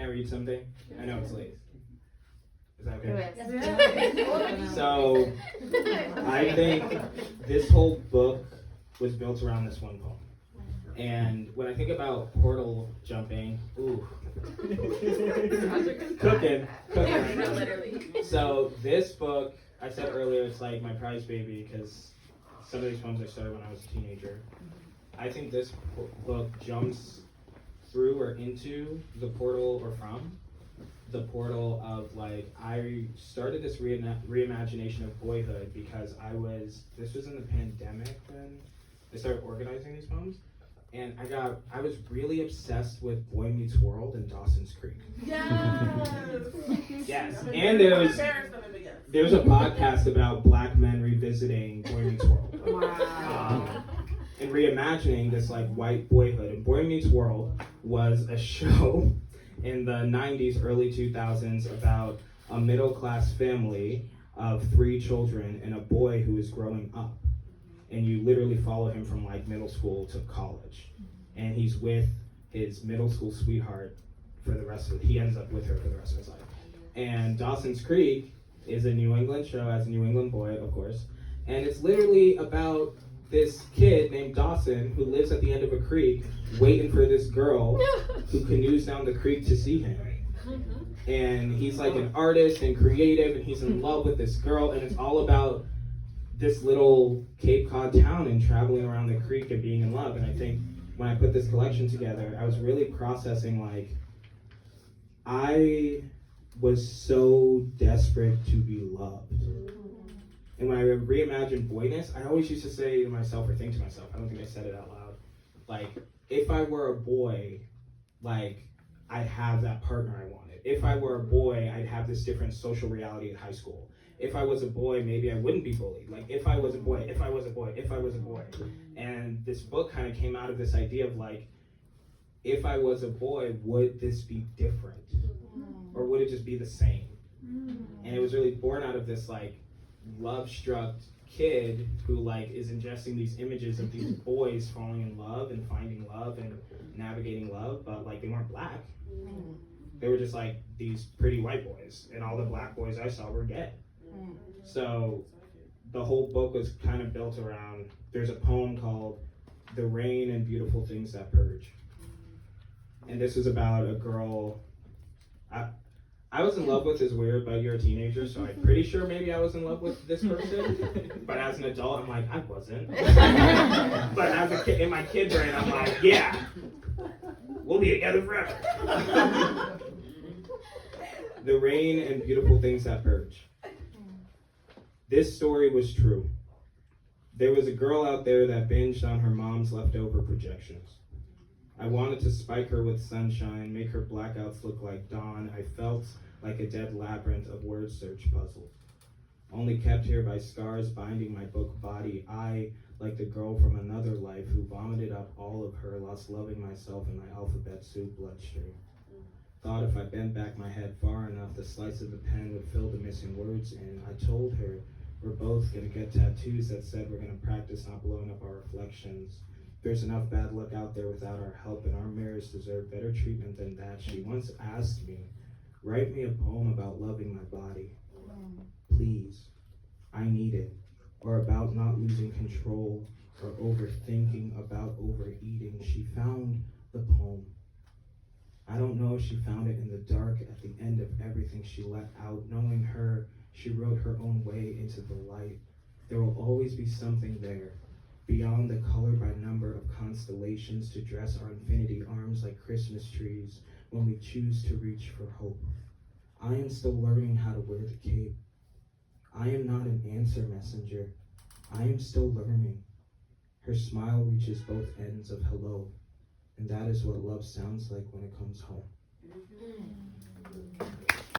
Can I read something? I know it's late. Is that okay? Yes. So, I think this whole book was built around this one poem. And when I think about portal jumping, ooh, cooking. Literally. So this book, I said earlier, it's like my prize baby because some of these poems I started when I was a teenager. I think this book jumps through or into the portal or from the portal of like, I started this reimagination of boyhood because this was in the pandemic when I started organizing these poems. And I was really obsessed with Boy Meets World and Dawson's Creek. Yes! Yes, and there was a podcast about black men revisiting Boy Meets World. Wow. And reimagining this like white boyhood. And Boy Meets World was a show in the 90s, early 2000s about a middle class family of 3 children and a boy who is growing up. And you literally follow him from like middle school to college. And he's with his middle school sweetheart for the rest of he ends up with her for the rest of his life. And Dawson's Creek is a New England show, as a New England boy, of course. And it's literally about this kid named Dawson who lives at the end of a creek waiting for this girl who canoes down the creek to see him. And he's like an artist and creative and he's in love with this girl and it's all about this little Cape Cod town and traveling around the creek and being in love. And I think when I put this collection together, I was really processing like, I was so desperate to be loved. And when I reimagined boyness, I always used to say to myself or think to myself, I don't think I said it out loud, like, if I were a boy, like, I'd have that partner I wanted. If I were a boy, I'd have this different social reality at high school. If I was a boy, maybe I wouldn't be bullied. Like, if I was a boy, if I was a boy, if I was a boy. And this book kind of came out of this idea of like, if I was a boy, would this be different? Or would it just be the same? And it was really born out of this like love-struck kid who like is ingesting these images of these boys falling in love and finding love and navigating love, but like they weren't black. They were just like these pretty white boys, and all the black boys I saw were gay. So the whole book was kind of built around, there's a poem called The Rain and Beautiful Things That Purge. And this was about a girl, I was in love with is weird, but you're a teenager, so I'm pretty sure maybe I was in love with this person. But as an adult, I'm like, I wasn't. But as a kid, in my kid brain, I'm like, yeah, we'll be together forever. The Rain and Beautiful Things That Purge. This story was true. There was a girl out there that binged on her mom's leftover projections. I wanted to spike her with sunshine, make her blackouts look like dawn. I felt like a dead labyrinth of word search puzzles. Only kept here by scars binding my book body. I, like the girl from another life who vomited up all of her, lost loving myself in my alphabet soup bloodstream. Thought if I bent back my head far enough, the slice of the pen would fill the missing words in. I told her we're both gonna get tattoos that said we're gonna practice not blowing up our reflections. There's enough bad luck out there without our help, and our mirrors deserve better treatment than that. She once asked me, write me a poem about loving my body. Please, I need it. Or about not losing control, or overthinking, about overeating. She found the poem. I don't know if she found it in the dark at the end of everything she let out. Knowing her, she wrote her own way into the light. There will always be something there, beyond the color by number of constellations, to dress our infinity arms like Christmas trees when we choose to reach for hope. I am still learning how to wear the cape. I am not an answer messenger. I am still learning. Her smile reaches both ends of hello, and that is what love sounds like when it comes home.